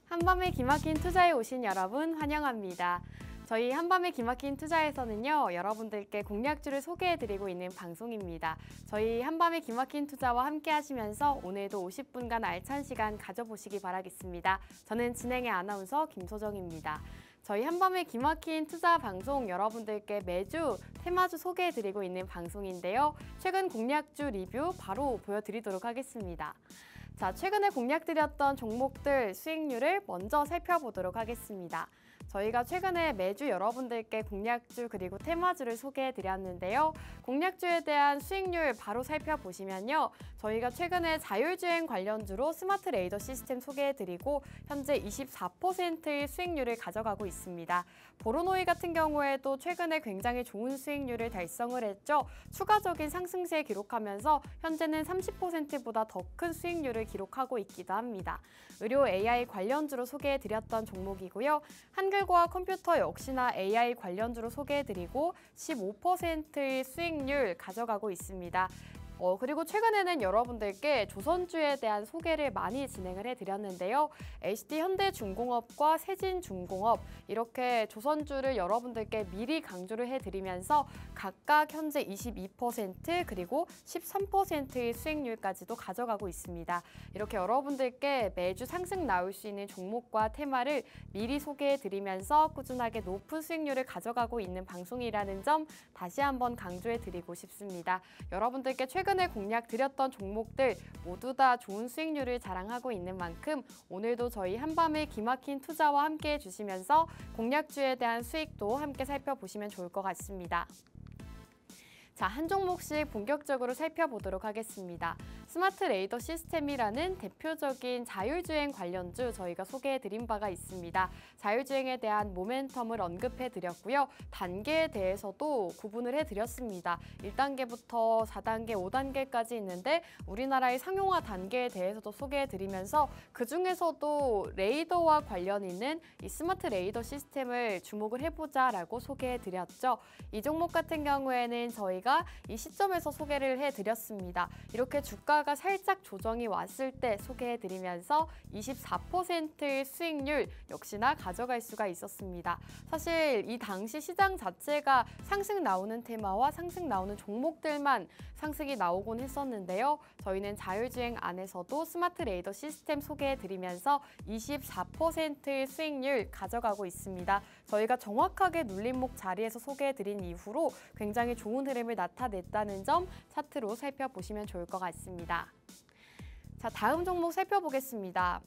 한밤의 기막힌 투자에 오신 여러분 환영합니다. 저희 한밤의 기막힌 투자에서는요, 여러분들께 공략주를 소개해드리고 있는 방송입니다. 저희 한밤의 기막힌 투자와 함께 하시면서 오늘도 50분간 알찬 시간 가져보시기 바라겠습니다. 저는 진행의 아나운서 김소정입니다. 저희 한밤의 기막힌 투자 방송 여러분들께 매주 테마주 소개해드리고 있는 방송인데요. 최근 공략주 리뷰 바로 보여드리도록 하겠습니다. 자, 최근에 공략드렸던 종목들 수익률을 먼저 살펴보도록 하겠습니다. 저희가 최근에 매주 여러분들께 공략주 그리고 테마주를 소개해드렸는데요. 공략주에 대한 수익률 바로 살펴보시면요. 저희가 최근에 자율주행 관련주로 스마트 레이더 시스템 소개해드리고 현재 24%의 수익률을 가져가고 있습니다. 보로노이 같은 경우에도 최근에 굉장히 좋은 수익률을 달성을 했죠. 추가적인 상승세 기록하면서 현재는 30%보다 더 큰 수익률을 기록하고 있기도 합니다. 의료 AI 관련주로 소개해드렸던 종목이고요. 한글과학 컴퓨터 역시나 AI 관련주로 소개해드리고 15%의 수익률 가져가고 있습니다. 그리고 최근에는 여러분들께 조선주에 대한 소개를 많이 진행을 해드렸는데요. HD현대중공업과 세진중공업 이렇게 조선주를 여러분들께 미리 강조를 해드리면서 각각 현재 22% 그리고 13%의 수익률까지도 가져가고 있습니다. 이렇게 여러분들께 매주 상승 나올 수 있는 종목과 테마를 미리 소개해드리면서 꾸준하게 높은 수익률을 가져가고 있는 방송이라는 점 다시 한번 강조해드리고 싶습니다. 여러분들께 최근에 공략드렸던 종목들 모두 다 좋은 수익률을 자랑하고 있는 만큼 오늘도 저희 한밤의 기막힌 투자와 함께 해주시면서 공략주에 대한 수익도 함께 살펴보시면 좋을 것 같습니다. 자, 한 종목씩 본격적으로 살펴보도록 하겠습니다. 스마트 레이더 시스템이라는 대표적인 자율주행 관련주 저희가 소개해드린 바가 있습니다. 자율주행에 대한 모멘텀을 언급해드렸고요. 단계에 대해서도 구분을 해드렸습니다. 1단계부터 4단계, 5단계까지 있는데 우리나라의 상용화 단계에 대해서도 소개해드리면서 그중에서도 레이더와 관련 있는 이 스마트 레이더 시스템을 주목을 해보자라고 소개해드렸죠. 이 종목 같은 경우에는 저희가 이 시점에서 소개를 해드렸습니다. 이렇게 주가가 살짝 조정이 왔을 때 소개해드리면서 24%의 수익률 역시나 가져갈 수가 있었습니다. 사실 이 당시 시장 자체가 상승 나오는 테마와 상승 나오는 종목들만 상승이 나오곤 했었는데요. 저희는 자율주행 안에서도 스마트 레이더 시스템 소개해드리면서 24%의 수익률 가져가고 있습니다. 저희가 정확하게 눌림목 자리에서 소개해드린 이후로 굉장히 좋은 흐름을 나타냈다는 점 차트로 살펴보시면 좋을 것 같습니다. 자, 다음 종목 살펴보겠습니다.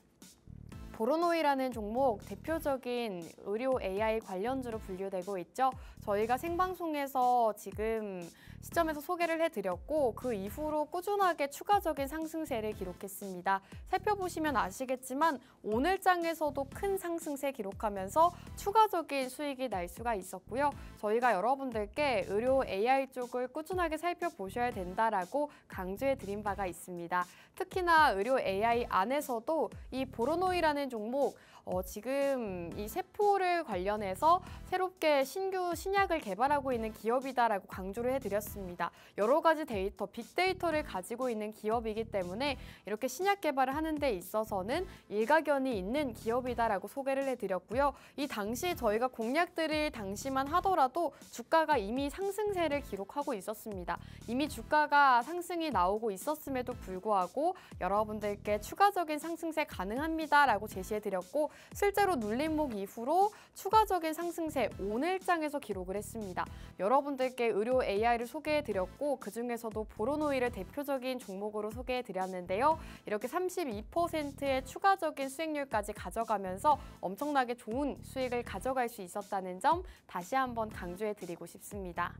보로노이라는 종목 대표적인 의료 AI 관련주로 분류되고 있죠. 저희가 생방송에서 지금 시점에서 소개를 해드렸고 그 이후로 꾸준하게 추가적인 상승세를 기록했습니다. 살펴보시면 아시겠지만 오늘장에서도 큰 상승세 기록하면서 추가적인 수익이 날 수가 있었고요. 저희가 여러분들께 의료 AI 쪽을 꾸준하게 살펴보셔야 된다라고 강조해드린 바가 있습니다. 특히나 의료 AI 안에서도 이 보로노이라는 종목 지금 이 세포를 관련해서 새롭게 신규 신약을 개발하고 있는 기업이다라고 강조를 해드렸습니다. 여러 가지 데이터, 빅데이터를 가지고 있는 기업이기 때문에 이렇게 신약 개발을 하는 데 있어서는 일가견이 있는 기업이다라고 소개를 해드렸고요. 이 당시 저희가 공략들을 당시만 하더라도 주가가 이미 상승세를 기록하고 있었습니다. 이미 주가가 상승이 나오고 있었음에도 불구하고 여러분들께 추가적인 상승세 가능합니다라고 제시해드렸고 실제로 눌림목 이후로 추가적인 상승세 오늘장에서 기록을 했습니다. 여러분들께 의료 AI를 소개해드렸고 그중에서도 보로노이를 대표적인 종목으로 소개해드렸는데요. 이렇게 32%의 추가적인 수익률까지 가져가면서 엄청나게 좋은 수익을 가져갈 수 있었다는 점 다시 한번 강조해드리고 싶습니다.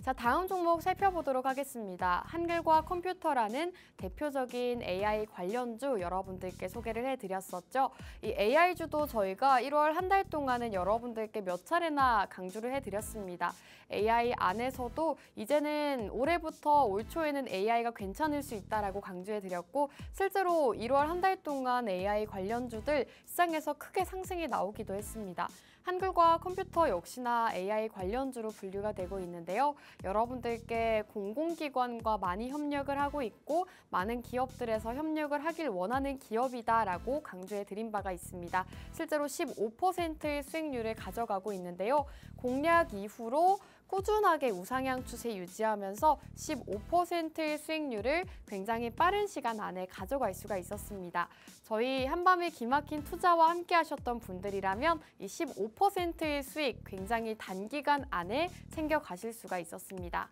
자, 다음 종목 살펴보도록 하겠습니다. 한글과학 컴퓨터라는 대표적인 AI 관련주 여러분들께 소개를 해드렸었죠. 이 AI주도 저희가 1월 한 달 동안은 여러분들께 몇 차례나 강조를 해드렸습니다. AI 안에서도 이제는 올해부터 올 초에는 AI가 괜찮을 수 있다라고 강조해드렸고 실제로 1월 한 달 동안 AI 관련주들 시장에서 크게 상승이 나오기도 했습니다. 한글과학 컴퓨터 역시나 AI 관련주로 분류가 되고 있는데요. 여러분들께 공공기관과 많이 협력을 하고 있고 많은 기업들에서 협력을 하길 원하는 기업이다라고 강조해 드린 바가 있습니다. 실제로 15%의 수익률을 가져가고 있는데요. 공략 이후로 꾸준하게 우상향 추세 유지하면서 15%의 수익률을 굉장히 빠른 시간 안에 가져갈 수가 있었습니다. 저희 한밤의 기막힌 투자와 함께 하셨던 분들이라면 이 15%의 수익 굉장히 단기간 안에 챙겨가실 수가 있었습니다.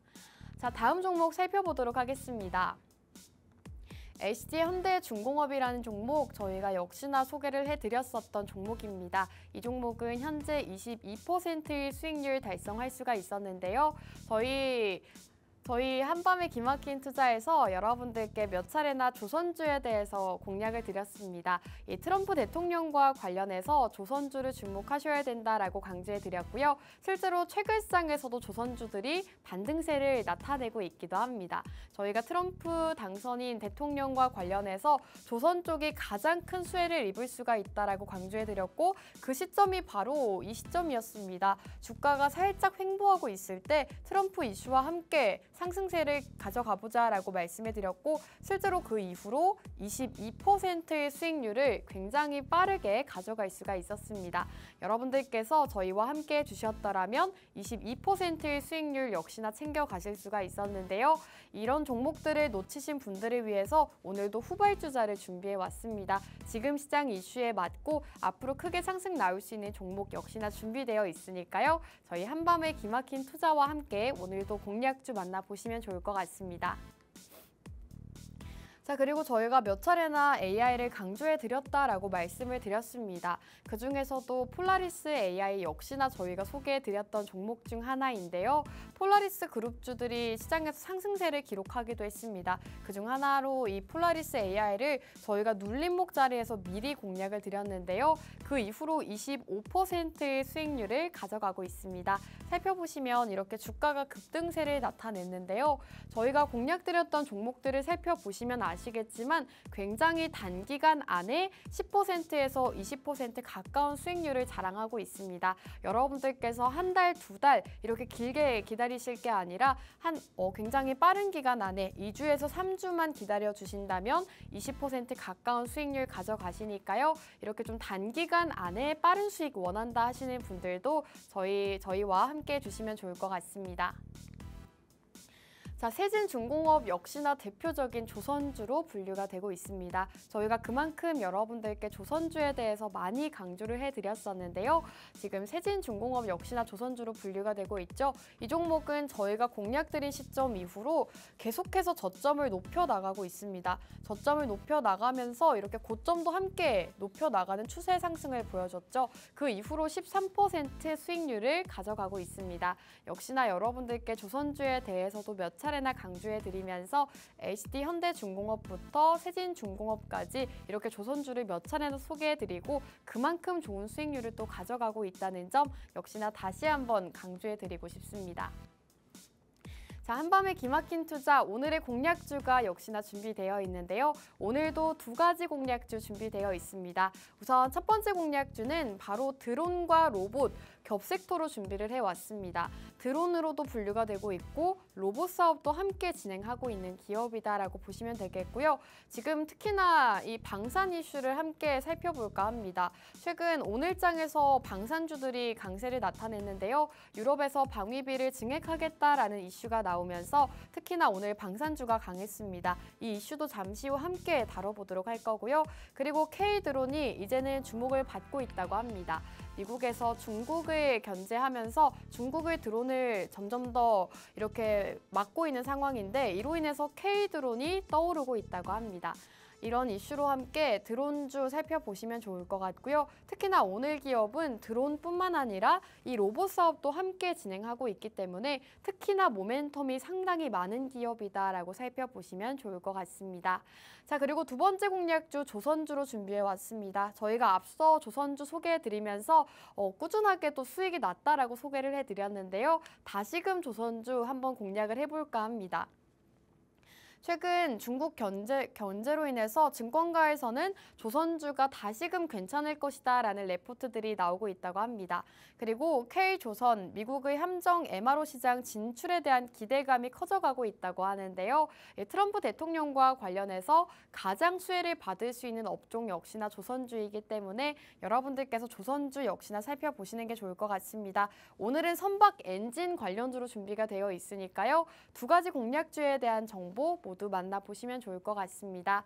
자, 다음 종목 살펴보도록 하겠습니다. HD현대중공업이라는 종목 저희가 역시나 소개를 해드렸었던 종목입니다. 이 종목은 현재 22%의 수익률 달성할 수가 있었는데요. 저희 한밤의 기막힌 투자에서 여러분들께 몇 차례나 조선주에 대해서 공략을 드렸습니다. 이 트럼프 대통령과 관련해서 조선주를 주목하셔야 된다라고 강조해 드렸고요. 실제로 최근 시장에서도 조선주들이 반등세를 나타내고 있기도 합니다. 저희가 트럼프 당선인 대통령과 관련해서 조선 쪽이 가장 큰 수혜를 입을 수가 있다라고 강조해 드렸고 그 시점이 바로 이 시점이었습니다. 주가가 살짝 횡보하고 있을 때 트럼프 이슈와 함께 상승세를 가져가보자라고 말씀해 드렸고 실제로 그 이후로 22%의 수익률을 굉장히 빠르게 가져갈 수가 있었습니다. 여러분들께서 저희와 함께 해주셨더라면 22%의 수익률 역시나 챙겨가실 수가 있었는데요. 이런 종목들을 놓치신 분들을 위해서 오늘도 후발주자를 준비해 왔습니다. 지금 시장 이슈에 맞고 앞으로 크게 상승 나올 수 있는 종목 역시나 준비되어 있으니까요. 저희 한밤의 기막힌 투자와 함께 오늘도 공략주 만나보시면 좋을 것 같습니다. 자, 그리고 저희가 몇 차례나 AI를 강조해 드렸다라고 말씀을 드렸습니다. 그중에서도 폴라리스 AI 역시나 저희가 소개해 드렸던 종목 중 하나인데요. 폴라리스 그룹주들이 시장에서 상승세를 기록하기도 했습니다. 그중 하나로 이 폴라리스 AI를 저희가 눌림목 자리에서 미리 공략을 드렸는데요. 그 이후로 25%의 수익률을 가져가고 있습니다. 살펴보시면 이렇게 주가가 급등세를 나타냈는데요. 저희가 공략드렸던 종목들을 살펴보시면 아시겠지만 굉장히 단기간 안에 10%에서 20% 가까운 수익률을 자랑하고 있습니다. 여러분들께서 한 달, 두 달 이렇게 길게 기다리실 게 아니라 굉장히 빠른 기간 안에 2주에서 3주만 기다려 주신다면 20% 가까운 수익률 가져가시니까요. 이렇게 좀 단기간 안에 빠른 수익 원한다 하시는 분들도 저희와 함께 해주시면 좋을 것 같습니다. 자, 세진중공업 역시나 대표적인 조선주로 분류가 되고 있습니다. 저희가 그만큼 여러분들께 조선주에 대해서 많이 강조를 해드렸었는데요. 지금 세진중공업 역시나 조선주로 분류가 되고 있죠. 이 종목은 저희가 공략드린 시점 이후로 계속해서 저점을 높여나가고 있습니다. 저점을 높여나가면서 이렇게 고점도 함께 높여나가는 추세 상승을 보여줬죠. 그 이후로 13% 수익률을 가져가고 있습니다. 역시나 여러분들께 조선주에 대해서도 몇 차례나 강조해드리면서 HD현대중공업부터 세진중공업까지 이렇게 조선주를 몇 차례나 소개해드리고 그만큼 좋은 수익률을 또 가져가고 있다는 점 역시나 다시 한번 강조해드리고 싶습니다. 자, 한밤의 기막힌 투자 오늘의 공략주가 역시나 준비되어 있는데요. 오늘도 두 가지 공략주 준비되어 있습니다. 우선 첫 번째 공략주는 바로 드론과 로봇 겹섹터로 준비를 해왔습니다. 드론으로도 분류가 되고 있고 로봇 사업도 함께 진행하고 있는 기업이다라고 보시면 되겠고요. 지금 특히나 이 방산 이슈를 함께 살펴볼까 합니다. 최근 오늘장에서 방산주들이 강세를 나타냈는데요. 유럽에서 방위비를 증액하겠다라는 이슈가 나오면서 특히나 오늘 방산주가 강했습니다. 이 이슈도 잠시 후 함께 다뤄보도록 할 거고요. 그리고 K드론이 이제는 주목을 받고 있다고 합니다. 미국에서 중국을 견제하면서 중국의 드론을 점점 더 이렇게 막고 있는 상황인데 이로 인해서 K드론이 떠오르고 있다고 합니다. 이런 이슈로 함께 드론주 살펴보시면 좋을 것 같고요. 특히나 오늘 기업은 드론뿐만 아니라 이 로봇 사업도 함께 진행하고 있기 때문에 특히나 모멘텀이 상당히 많은 기업이다라고 살펴보시면 좋을 것 같습니다. 자, 그리고 두 번째 공략주 조선주로 준비해 왔습니다. 저희가 앞서 조선주 소개해드리면서 꾸준하게 또 수익이 났다라고 소개를 해드렸는데요. 다시금 조선주 한번 공략을 해볼까 합니다. 최근 중국 견제로 인해서 증권가에서는 조선주가 다시금 괜찮을 것이다라는 레포트들이 나오고 있다고 합니다. 그리고 K조선, 미국의 함정 MRO 시장 진출에 대한 기대감이 커져가고 있다고 하는데요. 트럼프 대통령과 관련해서 가장 수혜를 받을 수 있는 업종 역시나 조선주이기 때문에 여러분들께서 조선주 역시나 살펴보시는 게 좋을 것 같습니다. 오늘은 선박 엔진 관련주로 준비가 되어 있으니까요. 두 가지 공략주에 대한 정보 모두 만나보시면 좋을 것 같습니다.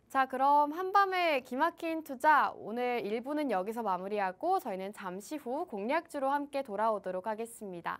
자, 그럼 한밤의 기막힌 투자 오늘 1부는 여기서 마무리하고 저희는 잠시 후 공략주로 함께 돌아오도록 하겠습니다.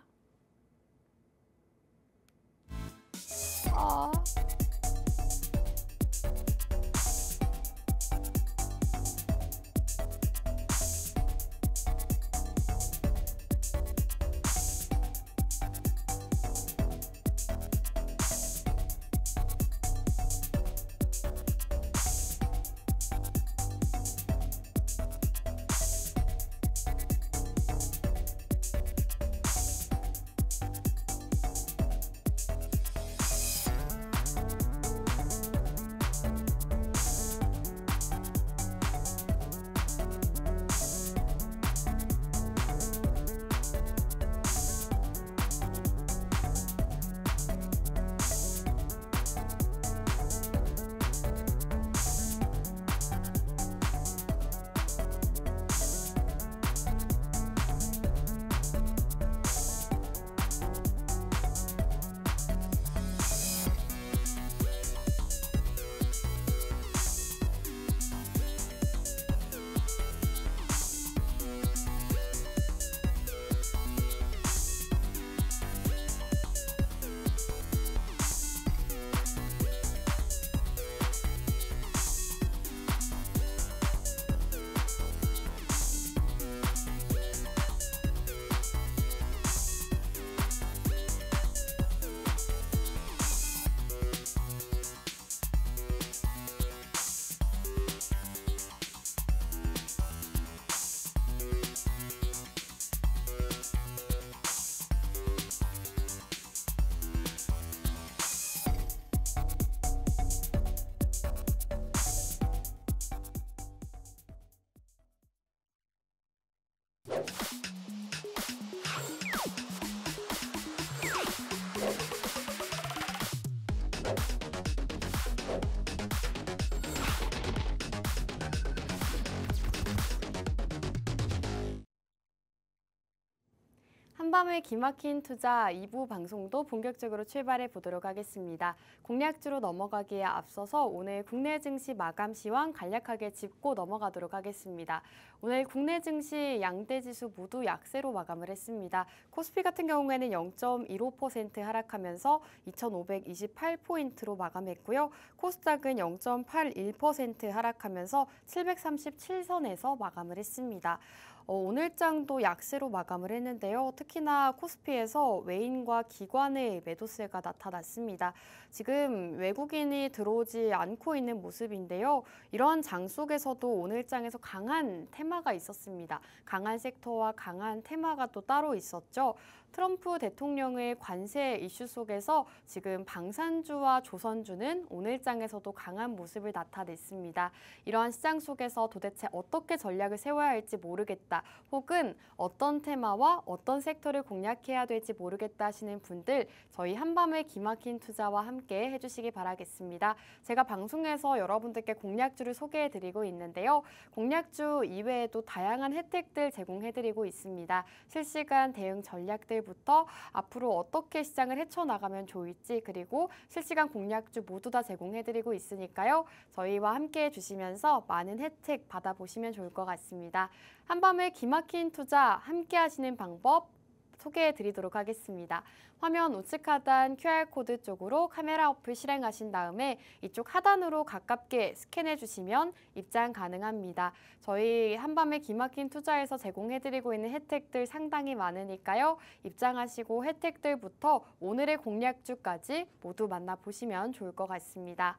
한밤의 기막힌 투자 2부 방송도 본격적으로 출발해 보도록 하겠습니다. 공략주로 넘어가기에 앞서서 오늘 국내 증시 마감 시황 간략하게 짚고 넘어가도록 하겠습니다. 오늘 국내 증시 양대 지수 모두 약세로 마감을 했습니다. 코스피 같은 경우에는 0.15% 하락하면서 2,528포인트로 마감했고요. 코스닥은 0.81% 하락하면서 737선에서 마감을 했습니다. 오늘장도 약세로 마감을 했는데요. 특히나 코스피에서 외인과 기관의 매도세가 나타났습니다. 지금 외국인이 들어오지 않고 있는 모습인데요. 이러한 장 속에서도 오늘장에서 강한 테마가 있었습니다. 강한 섹터와 강한 테마가 또 따로 있었죠. 트럼프 대통령의 관세 이슈 속에서 지금 방산주와 조선주는 오늘장에서도 강한 모습을 나타냈습니다. 이러한 시장 속에서 도대체 어떻게 전략을 세워야 할지 모르겠다, 혹은 어떤 테마와 어떤 섹터를 공략해야 될지 모르겠다 하시는 분들, 저희 한밤의 기막힌 투자와 함께 해주시기 바라겠습니다. 제가 방송에서 여러분들께 공략주를 소개해드리고 있는데요. 공략주 이외에도 다양한 혜택들 제공해드리고 있습니다. 실시간 대응 전략들 부터 앞으로 어떻게 시장을 헤쳐나가면 좋을지, 그리고 실시간 공략주 모두 다 제공해드리고 있으니까요. 저희와 함께 해주시면서 많은 혜택 받아보시면 좋을 것 같습니다. 한밤의 기막힌 투자 함께 하시는 방법 소개해드리도록 하겠습니다. 화면 우측 하단 QR코드 쪽으로 카메라 어플 실행하신 다음에 이쪽 하단으로 가깝게 스캔해 주시면 입장 가능합니다. 저희 한밤의 기막힌 투자에서 제공해드리고 있는 혜택들 상당히 많으니까요. 입장하시고 혜택들부터 오늘의 공략주까지 모두 만나보시면 좋을 것 같습니다.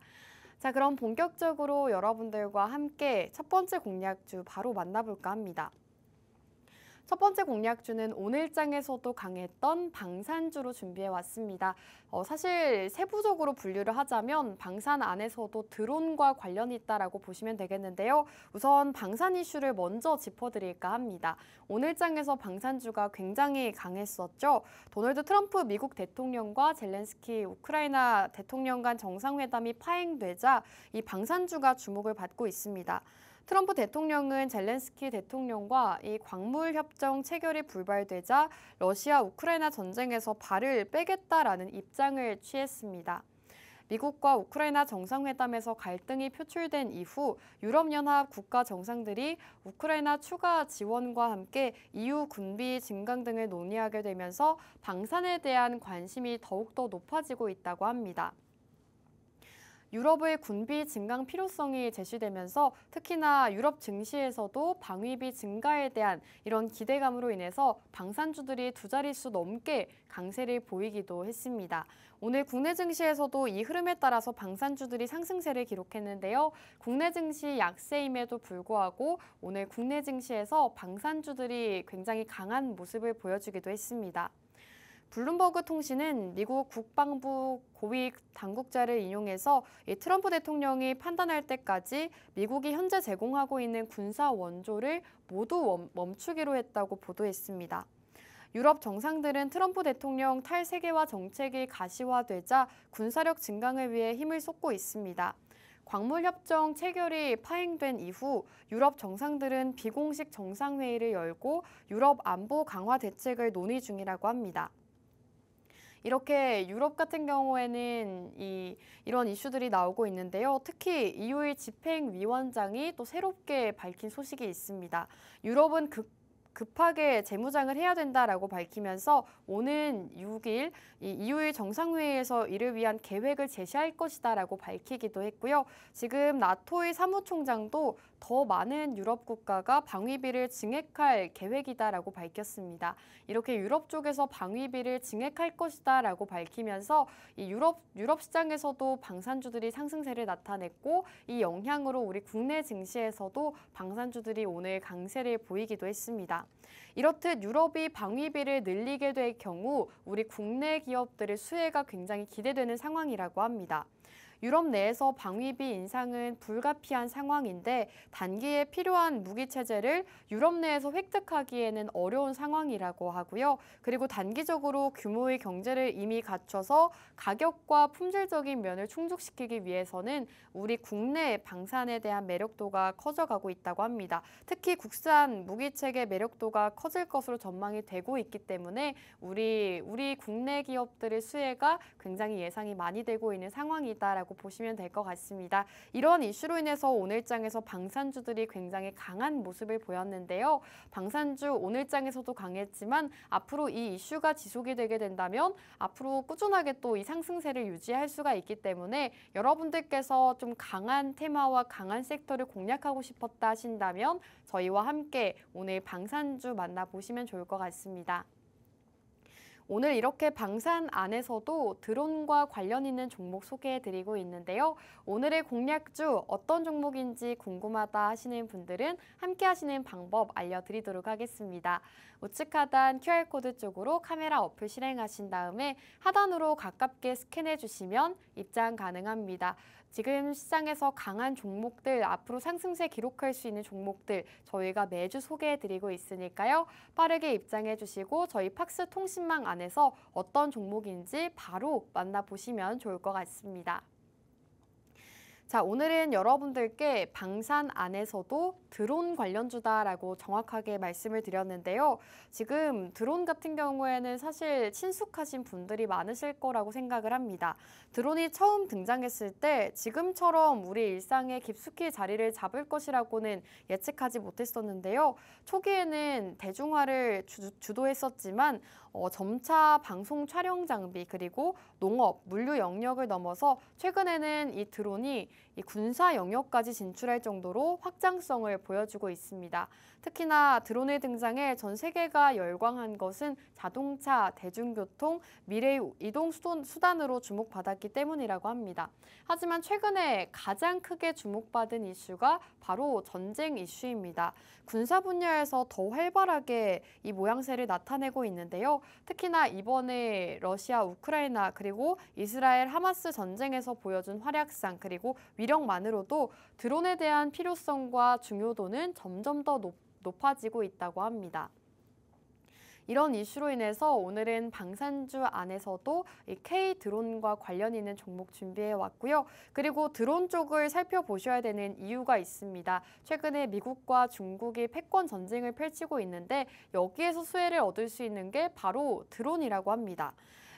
자, 그럼 본격적으로 여러분들과 함께 첫 번째 공략주 바로 만나볼까 합니다. 첫 번째 공략주는 오늘장에서도 강했던 방산주로 준비해 왔습니다. 사실 세부적으로 분류를 하자면 방산 안에서도 드론과 관련이 있다라고 보시면 되겠는데요. 우선 방산 이슈를 먼저 짚어드릴까 합니다. 오늘장에서 방산주가 굉장히 강했었죠. 도널드 트럼프 미국 대통령과 젤렌스키 우크라이나 대통령 간 정상회담이 파행되자 이 방산주가 주목을 받고 있습니다. 트럼프 대통령은 젤렌스키 대통령과 이 광물 협정 체결이 불발되자 러시아 우크라이나 전쟁에서 발을 빼겠다라는 입장을 취했습니다. 미국과 우크라이나 정상회담에서 갈등이 표출된 이후 유럽연합 국가 정상들이 우크라이나 추가 지원과 함께 EU 군비 증강 등을 논의하게 되면서 방산에 대한 관심이 더욱더 높아지고 있다고 합니다. 유럽의 군비 증강 필요성이 제시되면서 특히나 유럽 증시에서도 방위비 증가에 대한 이런 기대감으로 인해서 방산주들이 두 자릿수 넘게 강세를 보이기도 했습니다. 오늘 국내 증시에서도 이 흐름에 따라서 방산주들이 상승세를 기록했는데요. 국내 증시 약세임에도 불구하고 오늘 국내 증시에서 방산주들이 굉장히 강한 모습을 보여주기도 했습니다. 블룸버그 통신은 미국 국방부 고위 당국자를 인용해서 트럼프 대통령이 판단할 때까지 미국이 현재 제공하고 있는 군사 원조를 모두 멈추기로 했다고 보도했습니다. 유럽 정상들은 트럼프 대통령 탈세계화 정책이 가시화되자 군사력 증강을 위해 힘을 쏟고 있습니다. 광물협정 체결이 파행된 이후 유럽 정상들은 비공식 정상회의를 열고 유럽 안보 강화 대책을 논의 중이라고 합니다. 이렇게 유럽 같은 경우에는 이런 이슈들이 나오고 있는데요. 특히 EU의 집행위원장이 또 새롭게 밝힌 소식이 있습니다. 유럽은 급하게 재무장을 해야 된다라고 밝히면서 오는 6일 EU의 정상회의에서 이를 위한 계획을 제시할 것이다라고 밝히기도 했고요. 지금 나토의 사무총장도 더 많은 유럽 국가가 방위비를 증액할 계획이다라고 밝혔습니다. 이렇게 유럽 쪽에서 방위비를 증액할 것이다라고 밝히면서 이 유럽 시장에서도 방산주들이 상승세를 나타냈고 이 영향으로 우리 국내 증시에서도 방산주들이 오늘 강세를 보이기도 했습니다. 이렇듯 유럽이 방위비를 늘리게 될 경우 우리 국내 기업들의 수혜가 굉장히 기대되는 상황이라고 합니다. 유럽 내에서 방위비 인상은 불가피한 상황인데 단기에 필요한 무기 체제를 유럽 내에서 획득하기에는 어려운 상황이라고 하고요. 그리고 단기적으로 규모의 경제를 이미 갖춰서 가격과 품질적인 면을 충족시키기 위해서는 우리 국내 방산에 대한 매력도가 커져가고 있다고 합니다. 특히 국산 무기 체계 매력도가 커질 것으로 전망이 되고 있기 때문에 우리 국내 기업들의 수혜가 굉장히 예상이 많이 되고 있는 상황이다라고 보시면 될 것 같습니다. 이런 이슈로 인해서 오늘장에서 방산주들이 굉장히 강한 모습을 보였는데요. 방산주 오늘장에서도 강했지만 앞으로 이 이슈가 지속이 되게 된다면 앞으로 꾸준하게 또 이 상승세를 유지할 수가 있기 때문에 여러분들께서 좀 강한 테마와 강한 섹터를 공략하고 싶었다 하신다면 저희와 함께 오늘 방산주 만나보시면 좋을 것 같습니다. 오늘 이렇게 방산 안에서도 드론과 관련 있는 종목 소개해드리고 있는데요. 오늘의 공략주 어떤 종목인지 궁금하다 하시는 분들은 함께 하시는 방법 알려드리도록 하겠습니다. 우측 하단 QR코드 쪽으로 카메라 어플 실행하신 다음에 하단으로 가깝게 스캔해 주시면 입장 가능합니다. 지금 시장에서 강한 종목들, 앞으로 상승세 기록할 수 있는 종목들 저희가 매주 소개해드리고 있으니까요. 빠르게 입장해 주시고 저희 팍스 통신망 안에서 어떤 종목인지 바로 만나보시면 좋을 것 같습니다. 자, 오늘은 여러분들께 방산 안에서도 드론 관련주다라고 정확하게 말씀을 드렸는데요. 지금 드론 같은 경우에는 사실 친숙하신 분들이 많으실 거라고 생각을 합니다. 드론이 처음 등장했을 때 지금처럼 우리 일상에 깊숙이 자리를 잡을 것이라고는 예측하지 못했었는데요. 초기에는 대중화를 주도했었지만 점차 방송 촬영 장비 그리고 농업, 물류 영역을 넘어서 최근에는 이 드론이 이 군사 영역까지 진출할 정도로 확장성을 보여주고 있습니다. 특히나 드론의 등장에 전 세계가 열광한 것은 자동차, 대중교통, 미래의 이동 수단으로 주목받았기 때문이라고 합니다. 하지만 최근에 가장 크게 주목받은 이슈가 바로 전쟁 이슈입니다. 군사 분야에서 더 활발하게 이 모양새를 나타내고 있는데요. 특히나 이번에 러시아, 우크라이나 그리고 이스라엘, 하마스 전쟁에서 보여준 활약상 그리고 위력만으로도 드론에 대한 필요성과 중요도는 점점 더 높아지고 있다고 합니다. 이런 이슈로 인해서 오늘은 방산주 안에서도 이 K 드론과 관련 있는 종목 준비해 왔고요. 그리고 드론 쪽을 살펴보셔야 되는 이유가 있습니다. 최근에 미국과 중국이 패권 전쟁을 펼치고 있는데 여기에서 수혜를 얻을 수 있는 게 바로 드론이라고 합니다.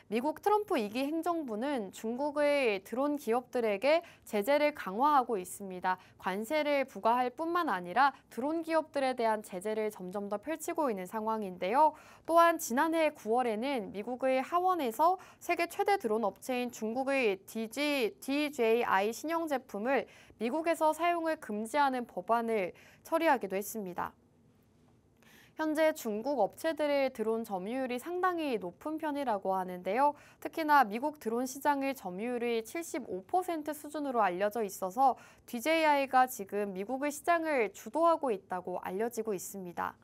미국 트럼프 2기 행정부는 중국의 드론 기업들에게 제재를 강화하고 있습니다. 관세를 부과할 뿐만 아니라 드론 기업들에 대한 제재를 점점 더 펼치고 있는 상황인데요. 또한 지난해 9월에는 미국의 하원에서 세계 최대 드론 업체인 중국의 DJI 신형 제품을 미국에서 사용을 금지하는 법안을 처리하기도 했습니다. 현재 중국 업체들의 드론 점유율이 상당히 높은 편이라고 하는데요. 특히나 미국 드론 시장의 점유율이 75% 수준으로 알려져 있어서 DJI가 지금 미국의 시장을 주도하고 있다고 알려지고 있습니다.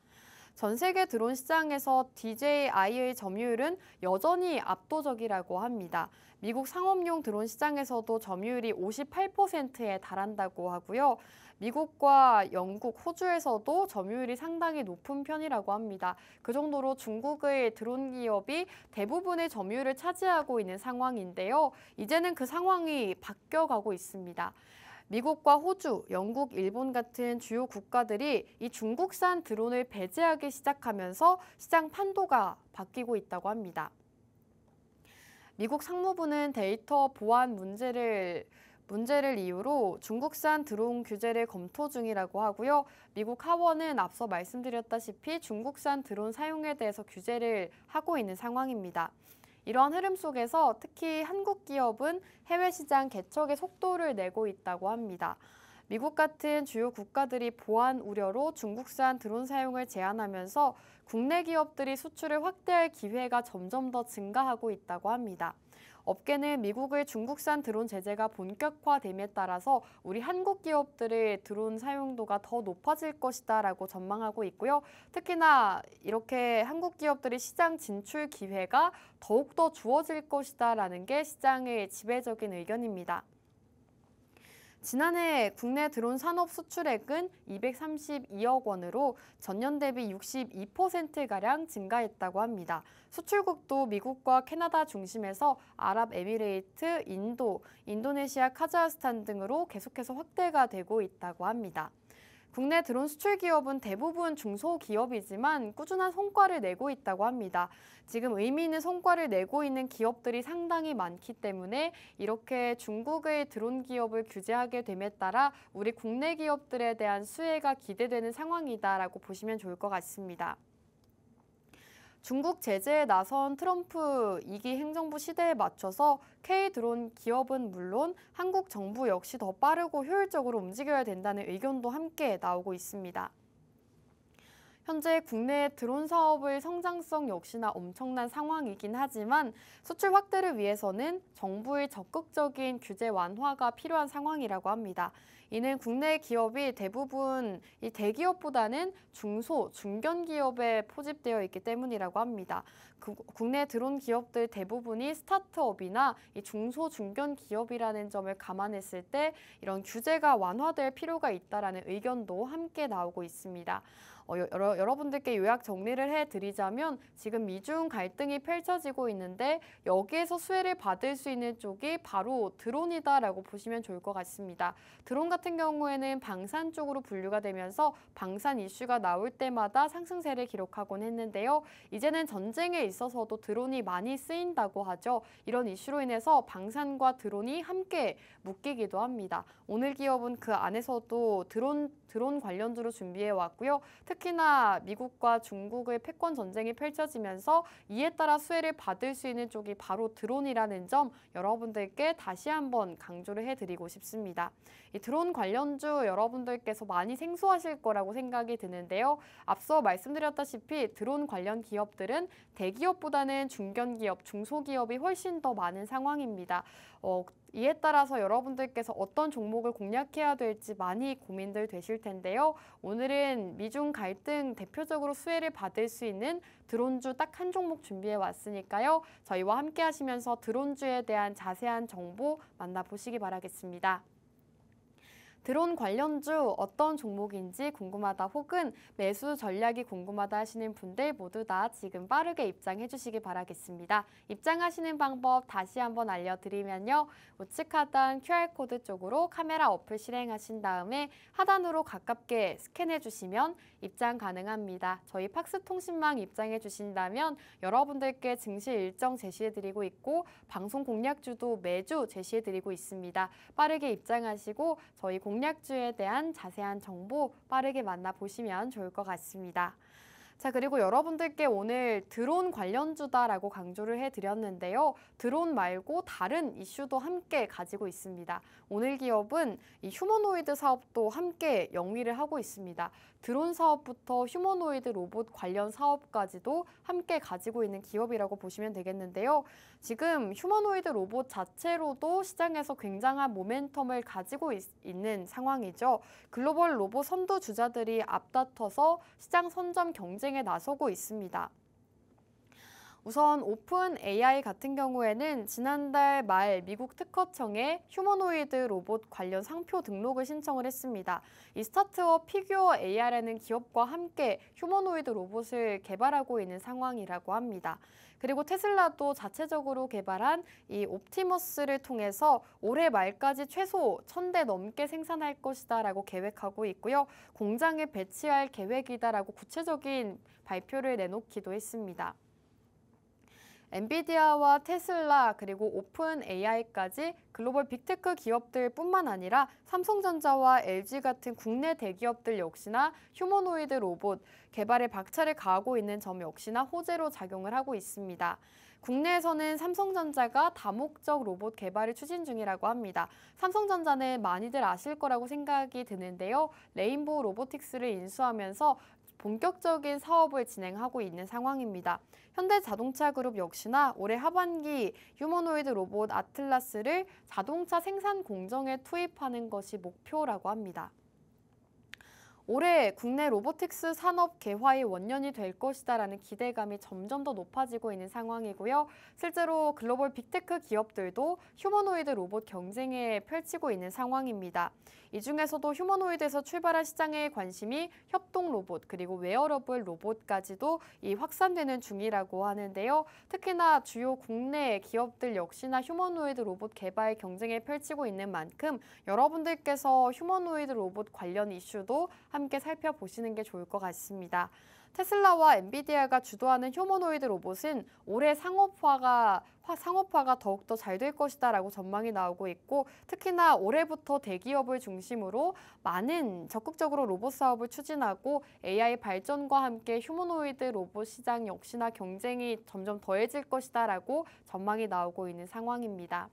전 세계 드론 시장에서 DJI의 점유율은 여전히 압도적이라고 합니다. 미국 상업용 드론 시장에서도 점유율이 58%에 달한다고 하고요. 미국과 영국, 호주에서도 점유율이 상당히 높은 편이라고 합니다. 그 정도로 중국의 드론 기업이 대부분의 점유율을 차지하고 있는 상황인데요. 이제는 그 상황이 바뀌어가고 있습니다. 미국과 호주, 영국, 일본 같은 주요 국가들이 이 중국산 드론을 배제하기 시작하면서 시장 판도가 바뀌고 있다고 합니다. 미국 상무부는 데이터 보안 문제를 이유로 중국산 드론 규제를 검토 중이라고 하고요. 미국 하원은 앞서 말씀드렸다시피 중국산 드론 사용에 대해서 규제를 하고 있는 상황입니다. 이러한 흐름 속에서 특히 한국 기업은 해외 시장 개척에 속도를 내고 있다고 합니다. 미국 같은 주요 국가들이 보안 우려로 중국산 드론 사용을 제한하면서 국내 기업들이 수출을 확대할 기회가 점점 더 증가하고 있다고 합니다. 업계는 미국의 중국산 드론 제재가 본격화됨에 따라서 우리 한국 기업들의 드론 사용도가 더 높아질 것이다라고 전망하고 있고요. 특히나 이렇게 한국 기업들의 시장 진출 기회가 더욱더 주어질 것이다라는 게 시장의 지배적인 의견입니다. 지난해 국내 드론 산업 수출액은 232억 원으로 전년 대비 62%가량 증가했다고 합니다. 수출국도 미국과 캐나다 중심에서 아랍에미레이트, 인도, 인도네시아, 카자흐스탄 등으로 계속해서 확대가 되고 있다고 합니다. 국내 드론 수출 기업은 대부분 중소기업이지만 꾸준한 성과를 내고 있다고 합니다. 지금 의미 있는 성과를 내고 있는 기업들이 상당히 많기 때문에 이렇게 중국의 드론 기업을 규제하게 됨에 따라 우리 국내 기업들에 대한 수혜가 기대되는 상황이다라고 보시면 좋을 것 같습니다. 중국 제재에 나선 트럼프 2기 행정부 시대에 맞춰서 K-드론 기업은 물론 한국 정부 역시 더 빠르고 효율적으로 움직여야 된다는 의견도 함께 나오고 있습니다. 현재 국내 드론 사업의 성장성 역시나 엄청난 상황이긴 하지만 수출 확대를 위해서는 정부의 적극적인 규제 완화가 필요한 상황이라고 합니다. 이는 국내 기업이 대부분 이 대기업보다는 중소, 중견 기업에 포집되어 있기 때문이라고 합니다. 국내 드론 기업들 대부분이 스타트업이나 이 중소, 중견 기업이라는 점을 감안했을 때 이런 규제가 완화될 필요가 있다라는 의견도 함께 나오고 있습니다. 여러분들께 요약 정리를 해드리자면 지금 미중 갈등이 펼쳐지고 있는데 여기에서 수혜를 받을 수 있는 쪽이 바로 드론이다라고 보시면 좋을 것 같습니다. 드론 같은 같은 경우에는 방산 쪽으로 분류가 되면서 방산 이슈가 나올 때마다 상승세를 기록하곤 했는데요. 이제는 전쟁에 있어서도 드론이 많이 쓰인다고 하죠. 이런 이슈로 인해서 방산과 드론이 함께 묶이기도 합니다. 오늘 기업은 그 안에서도 드론 관련주로 준비해 왔고요. 특히나 미국과 중국의 패권 전쟁이 펼쳐지면서 이에 따라 수혜를 받을 수 있는 쪽이 바로 드론이라는 점 여러분들께 다시 한번 강조를 해드리고 싶습니다. 이 드론 관련주 여러분들께서 많이 생소하실 거라고 생각이 드는데요. 앞서 말씀드렸다시피 드론 관련 기업들은 대기업보다는 중견기업, 중소기업이 훨씬 더 많은 상황입니다. 이에 따라서 여러분들께서 어떤 종목을 공략해야 될지 많이 고민들 되실 텐데요. 오늘은 미중 갈등 대표적으로 수혜를 받을 수 있는 드론주 딱 한 종목 준비해 왔으니까요. 저희와 함께 하시면서 드론주에 대한 자세한 정보 만나보시기 바라겠습니다. 드론 관련주 어떤 종목인지 궁금하다 혹은 매수 전략이 궁금하다 하시는 분들 모두 다 지금 빠르게 입장해 주시기 바라겠습니다. 입장하시는 방법 다시 한번 알려드리면요. 우측 하단 QR코드 쪽으로 카메라 어플 실행하신 다음에 하단으로 가깝게 스캔해 주시면 입장 가능합니다. 저희 팍스통신망 입장해 주신다면 여러분들께 증시 일정 제시해 드리고 있고 방송 공략주도 매주 제시해 드리고 있습니다. 빠르게 입장하시고 저희 공략주에 대한 자세한 정보 빠르게 만나보시면 좋을 것 같습니다. 자, 그리고 여러분들께 오늘 드론 관련주다라고 강조를 해드렸는데요. 드론 말고 다른 이슈도 함께 가지고 있습니다. 오늘 기업은 이 휴머노이드 사업도 함께 영위를 하고 있습니다. 드론 사업부터 휴머노이드 로봇 관련 사업까지도 함께 가지고 있는 기업이라고 보시면 되겠는데요. 지금 휴머노이드 로봇 자체로도 시장에서 굉장한 모멘텀을 가지고 있는 상황이죠. 글로벌 로봇 선두 주자들이 앞다퉈서 시장 선점 경쟁에 나서고 있습니다. 우선 오픈 AI 같은 경우에는 지난달 말 미국 특허청에 휴머노이드 로봇 관련 상표 등록을 신청을 했습니다. 이 스타트업 피규어 AI라는 기업과 함께 휴머노이드 로봇을 개발하고 있는 상황이라고 합니다. 그리고 테슬라도 자체적으로 개발한 이 옵티머스를 통해서 올해 말까지 최소 1,000대 넘게 생산할 것이다라고 계획하고 있고요. 공장에 배치할 계획이다라고 구체적인 발표를 내놓기도 했습니다. 엔비디아와 테슬라 그리고 오픈 AI까지 글로벌 빅테크 기업들뿐만 아니라 삼성전자와 LG 같은 국내 대기업들 역시나 휴머노이드 로봇 개발에 박차를 가하고 있는 점 역시나 호재로 작용을 하고 있습니다. 국내에서는 삼성전자가 다목적 로봇 개발을 추진 중이라고 합니다. 삼성전자는 많이들 아실 거라고 생각이 드는데요. 레인보우 로보틱스를 인수하면서 본격적인 사업을 진행하고 있는 상황입니다. 현대자동차 그룹 역시나 올해 하반기 휴머노이드 로봇 아틀라스를 자동차 생산 공정에 투입하는 것이 목표라고 합니다. 올해 국내 로보틱스 산업 개화의 원년이 될 것이다라는 기대감이 점점 더 높아지고 있는 상황이고요. 실제로 글로벌 빅테크 기업들도 휴머노이드 로봇 경쟁에 펼치고 있는 상황입니다. 이 중에서도 휴머노이드에서 출발한 시장의 관심이 협동 로봇 그리고 웨어러블 로봇까지도 확산되는 중이라고 하는데요. 특히나 주요 국내 기업들 역시나 휴머노이드 로봇 개발 경쟁에 펼치고 있는 만큼 여러분들께서 휴머노이드 로봇 관련 이슈도 함께 살펴보시는 게 좋을 것 같습니다. 테슬라와 엔비디아가 주도하는 휴머노이드 로봇은 올해 상업화가 더욱더 잘 될 것이다라고 전망이 나오고 있고 특히나 올해부터 대기업을 중심으로 많은 적극적으로 로봇 사업을 추진하고 AI 발전과 함께 휴머노이드 로봇 시장 역시나 경쟁이 점점 더해질 것이다라고 전망이 나오고 있는 상황입니다.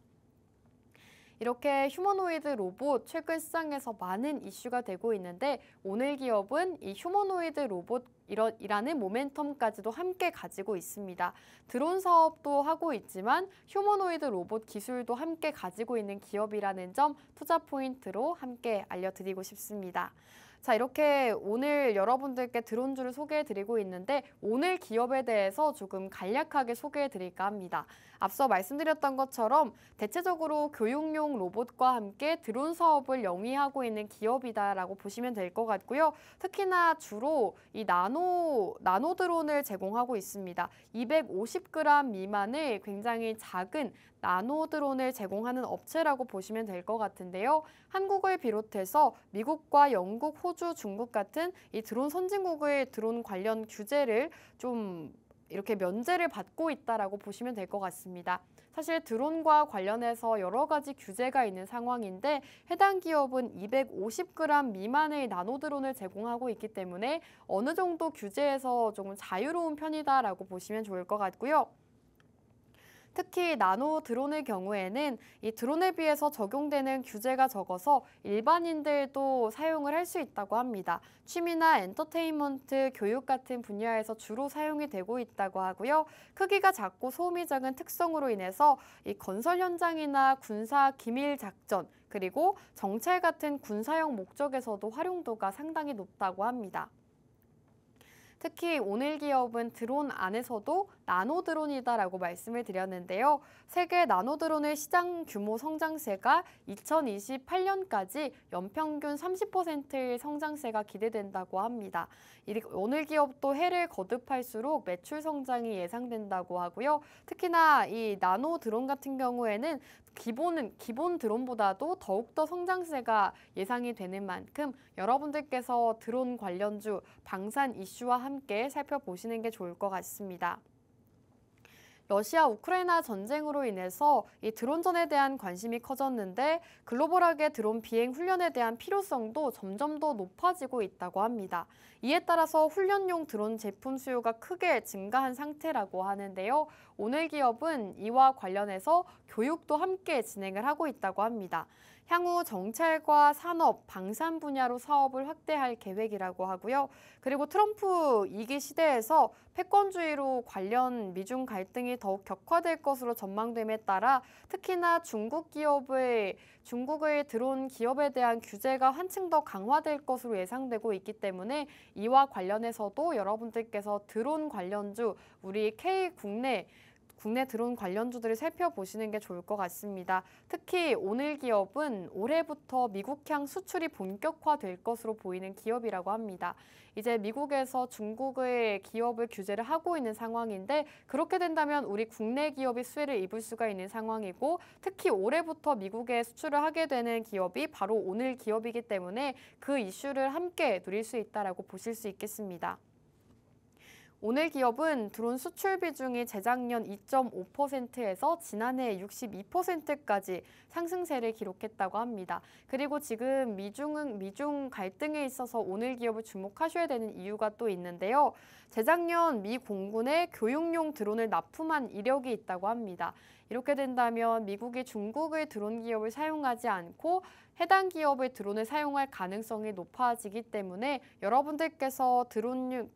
이렇게 휴머노이드 로봇 최근 시장에서 많은 이슈가 되고 있는데 오늘 기업은 이 휴머노이드 로봇이라는 모멘텀까지도 함께 가지고 있습니다. 드론 사업도 하고 있지만 휴머노이드 로봇 기술도 함께 가지고 있는 기업이라는 점 투자 포인트로 함께 알려드리고 싶습니다. 자, 이렇게 오늘 여러분들께 드론주를 소개해드리고 있는데 오늘 기업에 대해서 조금 간략하게 소개해드릴까 합니다. 앞서 말씀드렸던 것처럼 대체적으로 교육용 로봇과 함께 드론 사업을 영위하고 있는 기업이다라고 보시면 될 것 같고요. 특히나 주로 이 나노 드론을 제공하고 있습니다. 250g 미만의 굉장히 작은 나노 드론을 제공하는 업체라고 보시면 될 것 같은데요. 한국을 비롯해서 미국과 영국, 호주, 중국 같은 이 드론 선진국의 드론 관련 규제를 좀 이렇게 면제를 받고 있다라고 보시면 될 것 같습니다. 사실 드론과 관련해서 여러 가지 규제가 있는 상황인데 해당 기업은 250g 미만의 나노 드론을 제공하고 있기 때문에 어느 정도 규제에서 조금 자유로운 편이다라고 보시면 좋을 것 같고요. 특히 나노 드론의 경우에는 이 드론에 비해서 적용되는 규제가 적어서 일반인들도 사용을 할 수 있다고 합니다. 취미나 엔터테인먼트, 교육 같은 분야에서 주로 사용이 되고 있다고 하고요. 크기가 작고 소음이 작은 특성으로 인해서 이 건설 현장이나 군사 기밀 작전, 그리고 정찰 같은 군사용 목적에서도 활용도가 상당히 높다고 합니다. 특히 오늘 기업은 드론 안에서도 나노 드론이다라고 말씀을 드렸는데요. 세계 나노 드론의 시장 규모 성장세가 2028년까지 연평균 30%의 성장세가 기대된다고 합니다. 오늘 기업도 해를 거듭할수록 매출 성장이 예상된다고 하고요. 특히나 이 나노 드론 같은 경우에는 기본 드론보다도 더욱더 성장세가 예상이 되는 만큼 여러분들께서 드론 관련주, 방산 이슈와 함께 살펴보시는 게 좋을 것 같습니다. 러시아 우크라이나 전쟁으로 인해서 이 드론전에 대한 관심이 커졌는데 글로벌하게 드론 비행 훈련에 대한 필요성도 점점 더 높아지고 있다고 합니다. 이에 따라서 훈련용 드론 제품 수요가 크게 증가한 상태라고 하는데요. 오늘 기업은 이와 관련해서 교육도 함께 진행을 하고 있다고 합니다. 향후 정찰과 산업, 방산 분야로 사업을 확대할 계획이라고 하고요. 그리고 트럼프 2기 시대에서 패권주의로 관련 미중 갈등이 더욱 격화될 것으로 전망됨에 따라 특히나 중국의 드론 기업에 대한 규제가 한층 더 강화될 것으로 예상되고 있기 때문에 이와 관련해서도 여러분들께서 드론 관련주, 우리 국내 드론 관련주들을 살펴보시는 게 좋을 것 같습니다. 특히 오늘 기업은 올해부터 미국향 수출이 본격화될 것으로 보이는 기업이라고 합니다. 이제 미국에서 중국의 기업을 규제를 하고 있는 상황인데 그렇게 된다면 우리 국내 기업이 수혜를 입을 수가 있는 상황이고 특히 올해부터 미국에 수출을 하게 되는 기업이 바로 오늘 기업이기 때문에 그 이슈를 함께 누릴 수 있다라고 보실 수 있겠습니다. 오늘 기업은 드론 수출 비중이 재작년 2.5%에서 지난해 62%까지 상승세를 기록했다고 합니다. 그리고 지금 미중 갈등에 있어서 오늘 기업을 주목하셔야 되는 이유가 또 있는데요. 재작년 미 공군에 교육용 드론을 납품한 이력이 있다고 합니다. 이렇게 된다면 미국이 중국의 드론 기업을 사용하지 않고 해당 기업의 드론을 사용할 가능성이 높아지기 때문에 여러분들께서 드론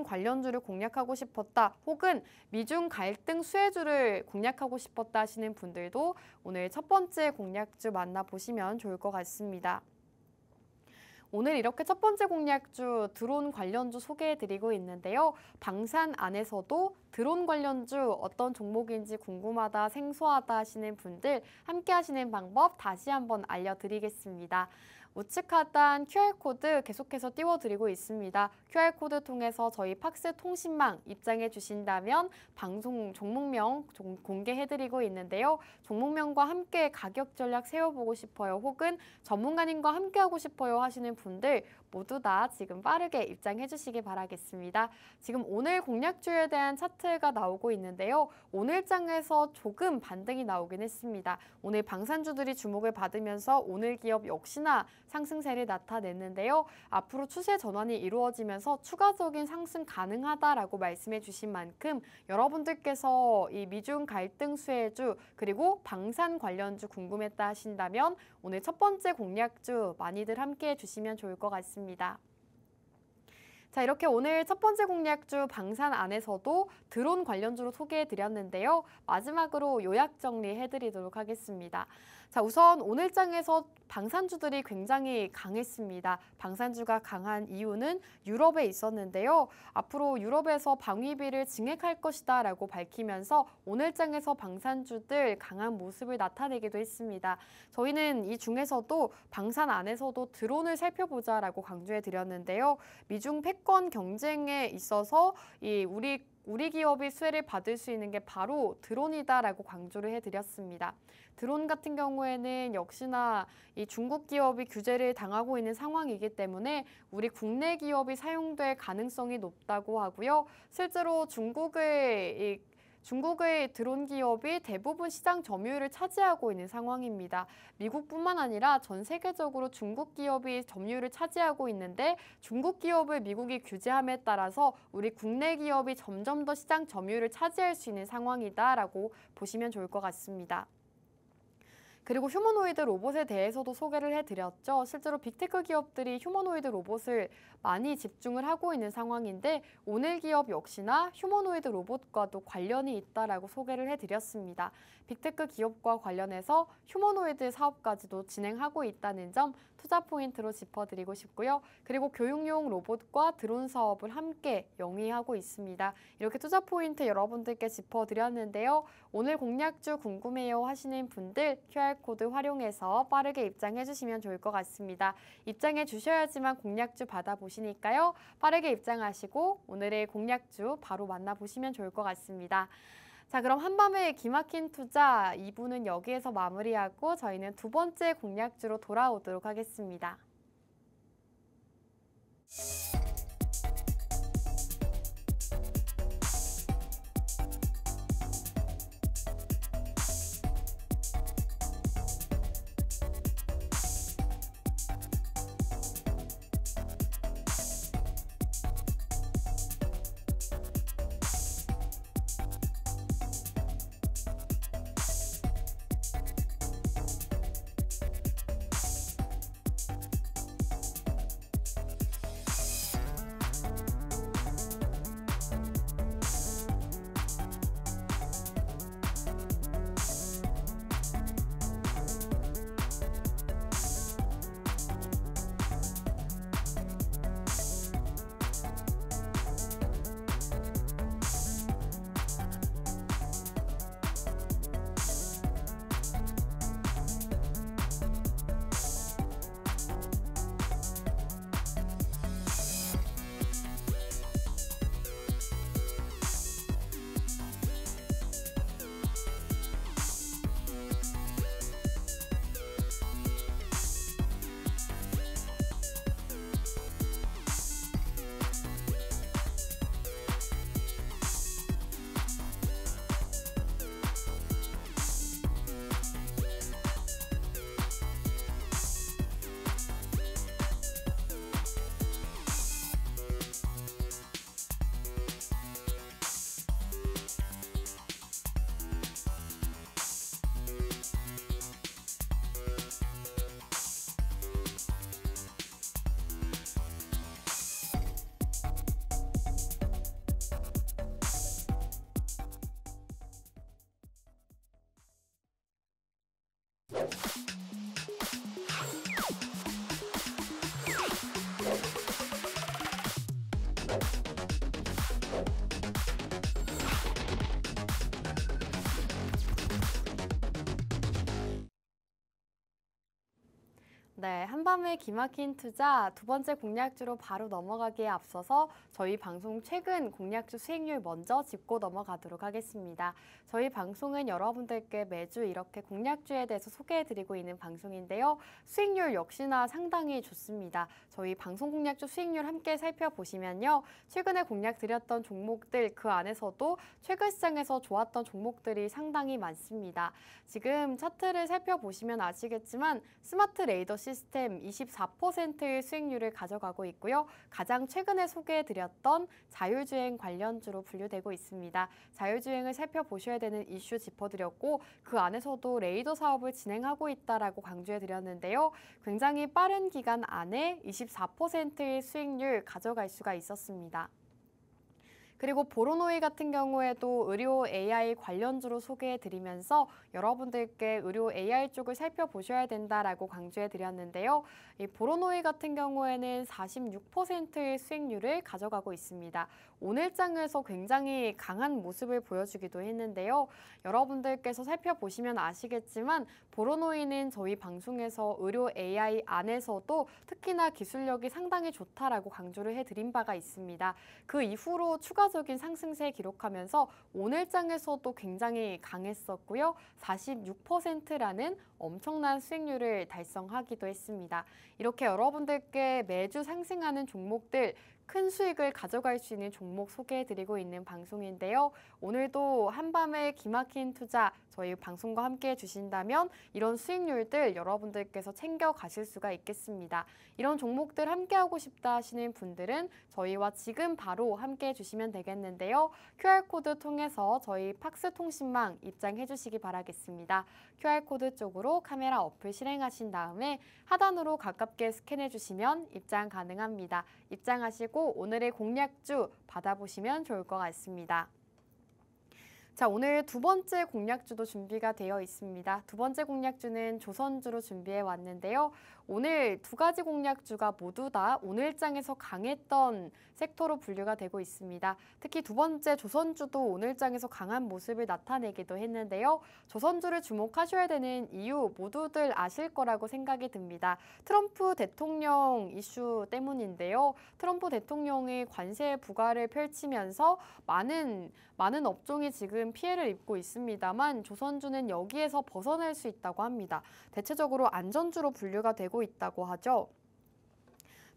관련주를 공략하고 싶었다 혹은 미중 갈등 수혜주를 공략하고 싶었다 하시는 분들도 오늘 첫 번째 공략주 만나보시면 좋을 것 같습니다. 오늘 이렇게 첫 번째 공략주 드론 관련주 소개해드리고 있는데요. 방산 안에서도 드론 관련주 어떤 종목인지 궁금하다, 생소하다 하시는 분들 함께 하시는 방법 다시 한번 알려드리겠습니다. 우측 하단 QR코드 계속해서 띄워드리고 있습니다. QR코드 통해서 저희 팍스 통신망 입장해 주신다면 방송 종목명 공개해드리고 있는데요. 종목명과 함께 가격 전략 세워보고 싶어요. 혹은 전문가님과 함께하고 싶어요 하시는 분들 모두 다 지금 빠르게 입장해 주시기 바라겠습니다. 지금 오늘 공략주에 대한 차트가 나오고 있는데요. 오늘 장에서 조금 반등이 나오긴 했습니다. 오늘 방산주들이 주목을 받으면서 오늘 기업 역시나 상승세를 나타냈는데요. 앞으로 추세 전환이 이루어지면서 추가적인 상승 가능하다라고 말씀해 주신 만큼 여러분들께서 이 미중 갈등 수혜주 그리고 방산 관련주 궁금했다 하신다면 오늘 첫 번째 공략주 많이들 함께 해주시면 좋을 것 같습니다. 자, 이렇게 오늘 첫 번째 공략주 방산 안에서도 드론 관련주로 소개해드렸는데요. 마지막으로 요약 정리해드리도록 하겠습니다. 자, 우선 오늘 장에서 방산주들이 굉장히 강했습니다. 방산주가 강한 이유는 유럽에 있었는데요. 앞으로 유럽에서 방위비를 증액할 것이다 라고 밝히면서 오늘 장에서 방산주들 강한 모습을 나타내기도 했습니다. 저희는 이 중에서도 방산 안에서도 드론을 살펴보자라고 강조해 드렸는데요. 미중 패권 경쟁에 있어서 우리 우리 기업이 수혜를 받을 수 있는 게 바로 드론이다라고 강조를 해드렸습니다. 드론 같은 경우에는 역시나 이 중국 기업이 규제를 당하고 있는 상황이기 때문에 우리 국내 기업이 사용될 가능성이 높다고 하고요. 실제로 중국의 드론 기업이 대부분 시장 점유율을 차지하고 있는 상황입니다. 미국뿐만 아니라 전 세계적으로 중국 기업이 점유율을 차지하고 있는데 중국 기업을 미국이 규제함에 따라서 우리 국내 기업이 점점 더 시장 점유율을 차지할 수 있는 상황이다라고 보시면 좋을 것 같습니다. 그리고 휴머노이드 로봇에 대해서도 소개를 해드렸죠. 실제로 빅테크 기업들이 휴머노이드 로봇을 많이 집중을 하고 있는 상황인데 오늘 기업 역시나 휴머노이드 로봇과도 관련이 있다라고 소개를 해드렸습니다. 빅테크 기업과 관련해서 휴머노이드 사업까지도 진행하고 있다는 점 투자 포인트로 짚어드리고 싶고요. 그리고 교육용 로봇과 드론 사업을 함께 영위하고 있습니다. 이렇게 투자 포인트 여러분들께 짚어드렸는데요. 오늘 공략주 궁금해요 하시는 분들 QR코드 활용해서 빠르게 입장해 주시면 좋을 것 같습니다. 입장해 주셔야지만 공략주 받아보시니까요. 빠르게 입장하시고 오늘의 공략주 바로 만나보시면 좋을 것 같습니다. 자, 그럼 한밤의 기막힌 투자 2부는 여기에서 마무리하고 저희는 두 번째 공략주로 돌아오도록 하겠습니다. 네, 한밤의 기막힌 투자 두 번째 공략주로 바로 넘어가기에 앞서서 저희 방송 최근 공략주 수익률 먼저 짚고 넘어가도록 하겠습니다. 저희 방송은 여러분들께 매주 이렇게 공략주에 대해서 소개해드리고 있는 방송인데요. 수익률 역시나 상당히 좋습니다. 저희 방송 공략주 수익률 함께 살펴보시면요. 최근에 공략 드렸던 종목들 그 안에서도 최근 시장에서 좋았던 종목들이 상당히 많습니다. 지금 차트를 살펴보시면 아시겠지만 스마트 레이더 시스템 24%의 수익률을 가져가고 있고요. 가장 최근에 소개해드렸던 자율주행 관련주로 분류되고 있습니다. 자율주행을 살펴보셔야 되는 이슈 짚어드렸고 그 안에서도 레이더 사업을 진행하고 있다라고 강조해드렸는데요. 굉장히 빠른 기간 안에 24%의 수익률 가져갈 수가 있었습니다. 그리고 보로노이 같은 경우에도 의료 AI 관련주로 소개해드리면서 여러분들께 의료 AI 쪽을 살펴보셔야 된다라고 강조해드렸는데요. 이 보로노이 같은 경우에는 46%의 수익률을 가져가고 있습니다. 오늘장에서 굉장히 강한 모습을 보여주기도 했는데요. 여러분들께서 살펴보시면 아시겠지만 보로노이는 저희 방송에서 의료 AI 안에서도 특히나 기술력이 상당히 좋다라고 강조를 해드린 바가 있습니다. 그 이후로 추가적으로 추가적인 상승세 기록하면서 오늘장에서도 굉장히 강했었고요. 46%라는 엄청난 수익률을 달성하기도 했습니다. 이렇게 여러분들께 매주 상승하는 종목들, 큰 수익을 가져갈 수 있는 종목 소개해드리고 있는 방송인데요. 오늘도 한밤에 기막힌 투자 저희 방송과 함께 해주신다면 이런 수익률들 여러분들께서 챙겨가실 수가 있겠습니다. 이런 종목들 함께하고 싶다 하시는 분들은 저희와 지금 바로 함께 해주시면 되겠는데요. QR코드 통해서 저희 팍스통신망 입장해 주시기 바라겠습니다. QR코드 쪽으로 카메라 어플 실행하신 다음에 하단으로 가깝게 스캔해 주시면 입장 가능합니다. 입장하시고 오늘의 공략주 받아보시면 좋을 것 같습니다. 자, 오늘 두 번째 공략주도 준비가 되어 있습니다. 두 번째 공략주는 조선주로 준비해 왔는데요. 오늘 두 가지 공략주가 모두 다 오늘장에서 강했던 섹터로 분류가 되고 있습니다. 특히 두 번째 조선주도 오늘장에서 강한 모습을 나타내기도 했는데요. 조선주를 주목하셔야 되는 이유 모두들 아실 거라고 생각이 듭니다. 트럼프 대통령 이슈 때문인데요. 트럼프 대통령이 관세 부과를 펼치면서 많은 업종이 지금 피해를 입고 있습니다만 조선주는 여기에서 벗어날 수 있다고 합니다. 대체적으로 안전주로 분류가 되고 있다고 하죠.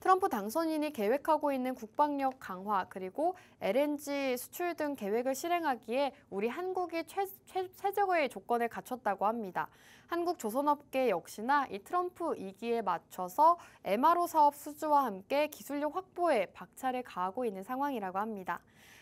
트럼프 당선인이 계획하고 있는 국방력 강화 그리고 LNG 수출 등 계획을 실행하기에 우리 한국이 최적의 조건을 갖췄다고 합니다. 한국 조선업계 역시나 이 트럼프 2기에 맞춰서 MRO 사업 수주와 함께 기술력 확보에 박차를 가하고 있는 상황이라고 합니다.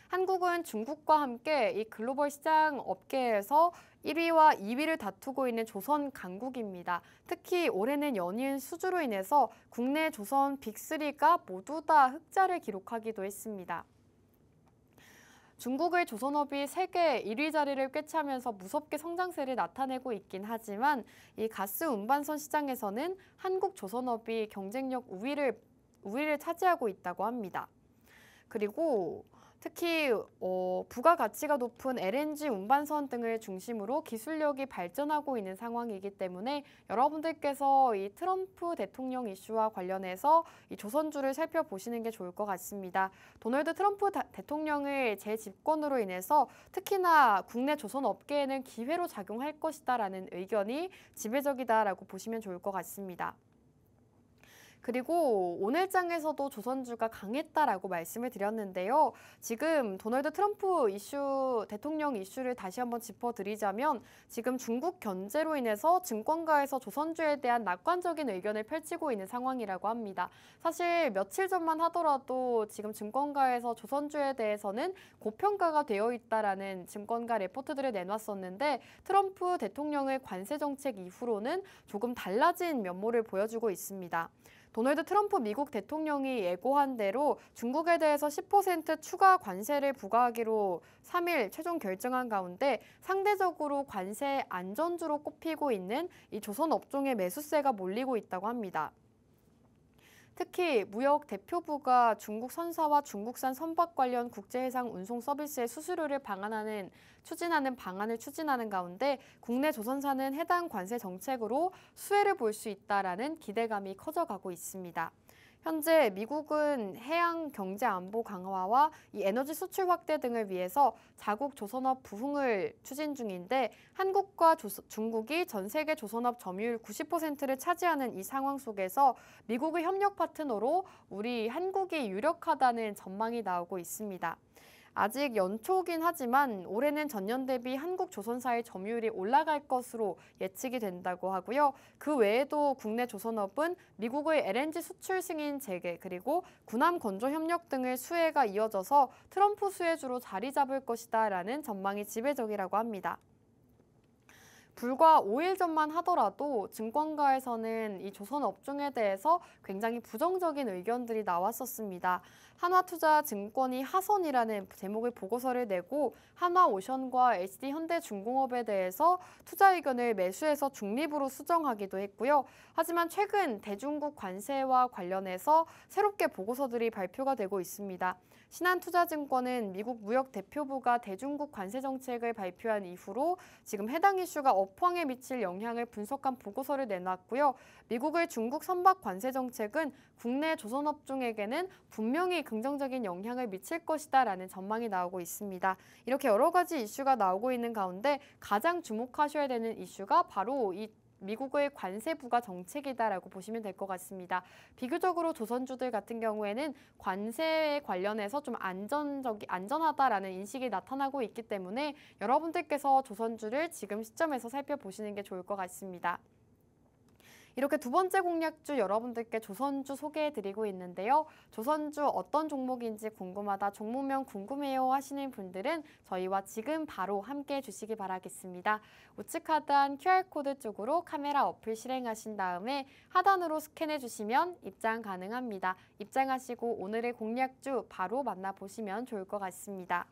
한국은 중국과 함께 이 글로벌 시장 업계에서 1위와 2위를 다투고 있는 조선 강국입니다. 특히 올해는 연이은 수주로 인해서 국내 조선 빅3가 모두 다 흑자를 기록하기도 했습니다. 중국의 조선업이 세계 1위 자리를 꿰차면서 무섭게 성장세를 나타내고 있긴 하지만 이 가스 운반선 시장에서는 한국 조선업이 경쟁력 우위를 차지하고 있다고 합니다. 그리고 특히 부가가치가 높은 LNG 운반선 등을 중심으로 기술력이 발전하고 있는 상황이기 때문에 여러분들께서 이 트럼프 대통령 이슈와 관련해서 이 조선주를 살펴보시는 게 좋을 것 같습니다. 도널드 트럼프 대통령의 재집권으로 인해서 특히나 국내 조선 업계에는 기회로 작용할 것이다라는 의견이 지배적이다라고 보시면 좋을 것 같습니다. 그리고 오늘장에서도 조선주가 강했다라고 말씀을 드렸는데요. 지금 도널드 트럼프 대통령 이슈를 다시 한번 짚어드리자면 지금 중국 견제로 인해서 증권가에서 조선주에 대한 낙관적인 의견을 펼치고 있는 상황이라고 합니다. 사실 며칠 전만 하더라도 지금 증권가에서 조선주에 대해서는 고평가가 되어 있다라는 증권가 레포트들을 내놨었는데 트럼프 대통령의 관세 정책 이후로는 조금 달라진 면모를 보여주고 있습니다. 도널드 트럼프 미국 대통령이 예고한 대로 중국에 대해서 10% 추가 관세를 부과하기로 3일 최종 결정한 가운데 상대적으로 관세 안전주로 꼽히고 있는 이 조선 업종의 매수세가 몰리고 있다고 합니다. 특히 무역 대표부가 중국 선사와 중국산 선박 관련 국제해상 운송 서비스의 수수료를 추진하는 방안을 추진하는 가운데 국내 조선사는 해당 관세 정책으로 수혜를 볼 수 있다라는 기대감이 커져가고 있습니다. 현재 미국은 해양 경제 안보 강화와 이 에너지 수출 확대 등을 위해서 자국 조선업 부흥을 추진 중인데 한국과 중국이 전 세계 조선업 점유율 90%를 차지하는 이 상황 속에서 미국의 협력 파트너로 우리 한국이 유력하다는 전망이 나오고 있습니다. 아직 연초긴 하지만 올해는 전년 대비 한국 조선사의 점유율이 올라갈 것으로 예측이 된다고 하고요. 그 외에도 국내 조선업은 미국의 LNG 수출 승인 재개 그리고 군함 건조 협력 등의 수혜가 이어져서 트럼프 수혜주로 자리 잡을 것이다라는 전망이 지배적이라고 합니다. 불과 5일 전만 하더라도 증권가에서는 이 조선 업종에 대해서 굉장히 부정적인 의견들이 나왔었습니다. 한화투자증권이 하선이라는 제목의 보고서를 내고 한화오션과 HD현대중공업에 대해서 투자 의견을 매수해서 중립으로 수정하기도 했고요. 하지만 최근 대중국 관세와 관련해서 새롭게 보고서들이 발표가 되고 있습니다. 신한투자증권은 미국 무역대표부가 대중국 관세 정책을 발표한 이후로 지금 해당 이슈가 업황에 미칠 영향을 분석한 보고서를 내놨고요. 미국의 중국 선박 관세 정책은 국내 조선업종에게는 분명히 긍정적인 영향을 미칠 것이다라는 전망이 나오고 있습니다. 이렇게 여러 가지 이슈가 나오고 있는 가운데 가장 주목하셔야 되는 이슈가 바로 이 미국의 관세 부과 정책이다라고 보시면 될 것 같습니다. 비교적으로 조선주들 같은 경우에는 관세에 관련해서 좀 안전하다라는 인식이 나타나고 있기 때문에 여러분들께서 조선주를 지금 시점에서 살펴보시는 게 좋을 것 같습니다. 이렇게 두 번째 공략주 여러분들께 조선주 소개해드리고 있는데요. 조선주 어떤 종목인지 궁금하다, 종목명 궁금해요 하시는 분들은 저희와 지금 바로 함께 해주시기 바라겠습니다. 우측 하단 QR코드 쪽으로 카메라 어플 실행하신 다음에 하단으로 스캔해주시면 입장 가능합니다. 입장하시고 오늘의 공략주 바로 만나보시면 좋을 것 같습니다.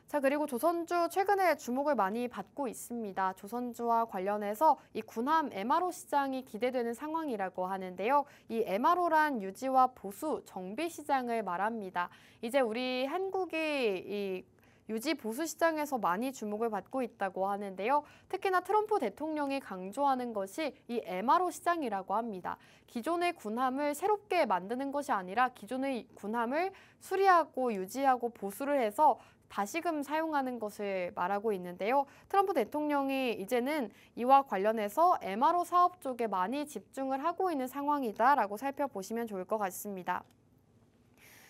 자, 그리고 조선주 최근에 주목을 많이 받고 있습니다. 조선주와 관련해서 이 군함 MRO 시장이 기대되는 상황이라고 하는데요. 이 MRO란 유지와 보수, 정비 시장을 말합니다. 이제 우리 한국이 이 유지 보수 시장에서 많이 주목을 받고 있다고 하는데요. 특히나 트럼프 대통령이 강조하는 것이 이 MRO 시장이라고 합니다. 기존의 군함을 새롭게 만드는 것이 아니라 기존의 군함을 수리하고 유지하고 보수를 해서 다시금 사용하는 것을 말하고 있는데요. 트럼프 대통령이 이제는 이와 관련해서 MRO 사업 쪽에 많이 집중을 하고 있는 상황이다라고 살펴보시면 좋을 것 같습니다.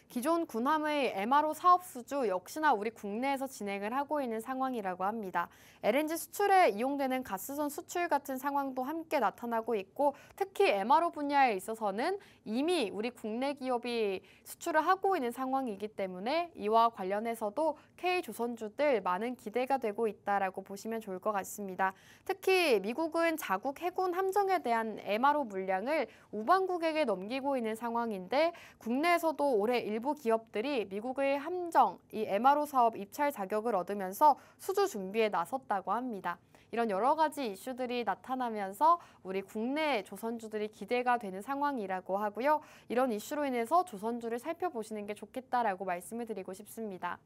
기존 군함의 MRO 사업 수주 역시나 우리 국내에서 진행을 하고 있는 상황이라고 합니다. LNG 수출에 이용되는 가스선 수출 같은 상황도 함께 나타나고 있고 특히 MRO 분야에 있어서는 이미 우리 국내 기업이 수출을 하고 있는 상황이기 때문에 이와 관련해서도 K조선주들 많은 기대가 되고 있다라고 보시면 좋을 것 같습니다. 특히 미국은 자국 해군 함정에 대한 MRO 물량을 우방국에게 넘기고 있는 상황인데 국내에서도 올해 일부 기업들이 미국의 함정, 이 MRO 사업 입찰 자격을 얻으면서 수주 준비에 나섰다고 합니다. 이런 여러 가지 이슈들이 나타나면서 우리 국내 조선주들이 기대가 되는 상황이라고 하고요. 이런 이슈로 인해서 조선주를 살펴보시는 게 좋겠다라고 말씀을 드리고 싶습니다.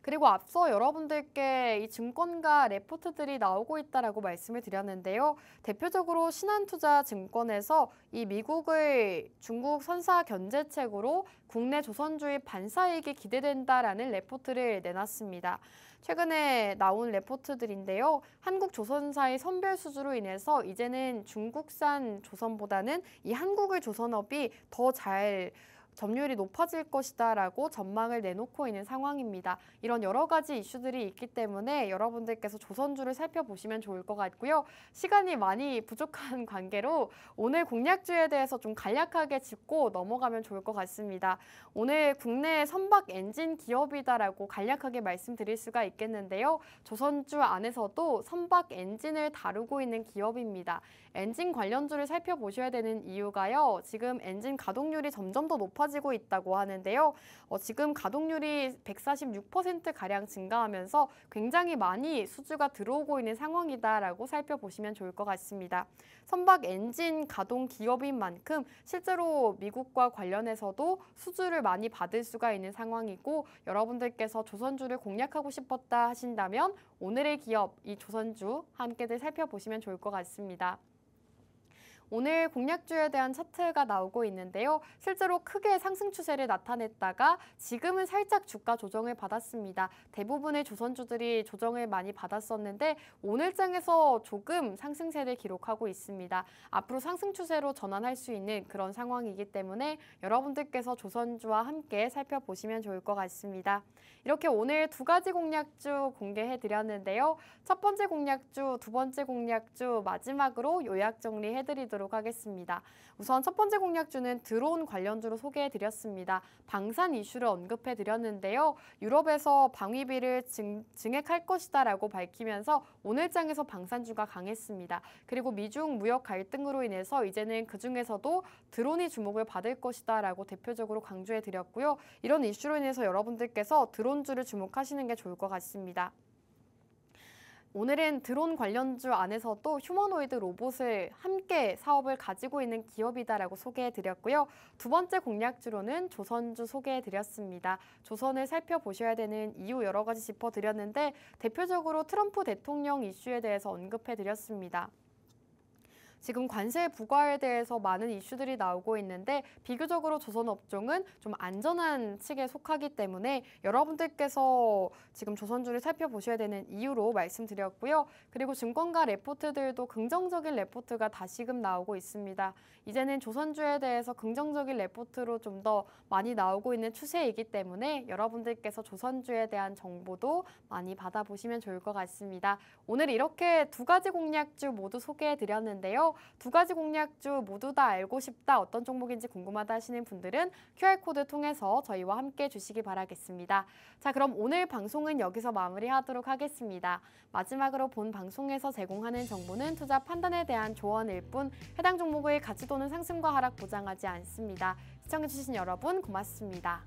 그리고 앞서 여러분들께 이 증권가 레포트들이 나오고 있다라고 말씀을 드렸는데요. 대표적으로 신한투자증권에서 이 미국의 중국 선사 견제책으로 국내 조선주의 반사이익이 기대된다라는 레포트를 내놨습니다. 최근에 나온 레포트들인데요. 한국 조선사의 선별 수주로 인해서 이제는 중국산 조선보다는 이 한국의 조선업이 더 잘 점유율이 높아질 것이다라고 전망을 내놓고 있는 상황입니다. 이런 여러 가지 이슈들이 있기 때문에 여러분들께서 조선주를 살펴보시면 좋을 것 같고요. 시간이 많이 부족한 관계로 오늘 공략주에 대해서 좀 간략하게 짚고 넘어가면 좋을 것 같습니다. 오늘 국내 선박 엔진 기업이다라고 간략하게 말씀드릴 수가 있겠는데요. 조선주 안에서도 선박 엔진을 다루고 있는 기업입니다. 엔진 관련주를 살펴보셔야 되는 이유가요. 지금 엔진 가동률이 점점 더 높아지고 있다고 하는데요. 지금 가동률이 146%가량 증가하면서 굉장히 많이 수주가 들어오고 있는 상황이다라고 살펴보시면 좋을 것 같습니다. 선박 엔진 가동 기업인 만큼 실제로 미국과 관련해서도 수주를 많이 받을 수가 있는 상황이고 여러분들께서 조선주를 공략하고 싶었다 하신다면 오늘의 기업, 이 조선주 함께들 살펴보시면 좋을 것 같습니다. 오늘 공략주에 대한 차트가 나오고 있는데요. 실제로 크게 상승 추세를 나타냈다가 지금은 살짝 주가 조정을 받았습니다. 대부분의 조선주들이 조정을 많이 받았었는데 오늘장에서 조금 상승세를 기록하고 있습니다. 앞으로 상승 추세로 전환할 수 있는 그런 상황이기 때문에 여러분들께서 조선주와 함께 살펴보시면 좋을 것 같습니다. 이렇게 오늘 두 가지 공략주 공개해드렸는데요. 첫 번째 공략주, 두 번째 공략주 마지막으로 요약 정리해드리도록 하겠습니다. 우선 첫 번째 공략주는 드론 관련주로 소개해드렸습니다. 방산 이슈를 언급해드렸는데요. 유럽에서 방위비를 증액할 것이다라고 밝히면서 오늘장에서 방산주가 강했습니다. 그리고 미중 무역 갈등으로 인해서 이제는 그중에서도 드론이 주목을 받을 것이다라고 대표적으로 강조해드렸고요. 이런 이슈로 인해서 여러분들께서 드론주를 주목하시는 게 좋을 것 같습니다. 오늘은 드론 관련주 안에서도 휴머노이드 로봇을 함께 사업을 가지고 있는 기업이다라고 소개해드렸고요. 두 번째 공략주로는 조선주 소개해드렸습니다. 조선을 살펴보셔야 되는 이유 여러 가지 짚어드렸는데 대표적으로 트럼프 대통령 이슈에 대해서 언급해드렸습니다. 지금 관세 부과에 대해서 많은 이슈들이 나오고 있는데 비교적으로 조선업종은 좀 안전한 측에 속하기 때문에 여러분들께서 지금 조선주를 살펴보셔야 되는 이유로 말씀드렸고요. 그리고 증권가 레포트들도 긍정적인 레포트가 다시금 나오고 있습니다. 이제는 조선주에 대해서 긍정적인 레포트로 좀 더 많이 나오고 있는 추세이기 때문에 여러분들께서 조선주에 대한 정보도 많이 받아보시면 좋을 것 같습니다. 오늘 이렇게 두 가지 공략주 모두 소개해드렸는데요. 두 가지 공략주 모두 다 알고 싶다, 어떤 종목인지 궁금하다 하시는 분들은 QR코드 통해서 저희와 함께 주시기 바라겠습니다. 자, 그럼 오늘 방송은 여기서 마무리하도록 하겠습니다. 마지막으로 본 방송에서 제공하는 정보는 투자 판단에 대한 조언일 뿐 해당 종목의 가치 또는 상승과 하락 보장하지 않습니다. 시청해주신 여러분 고맙습니다.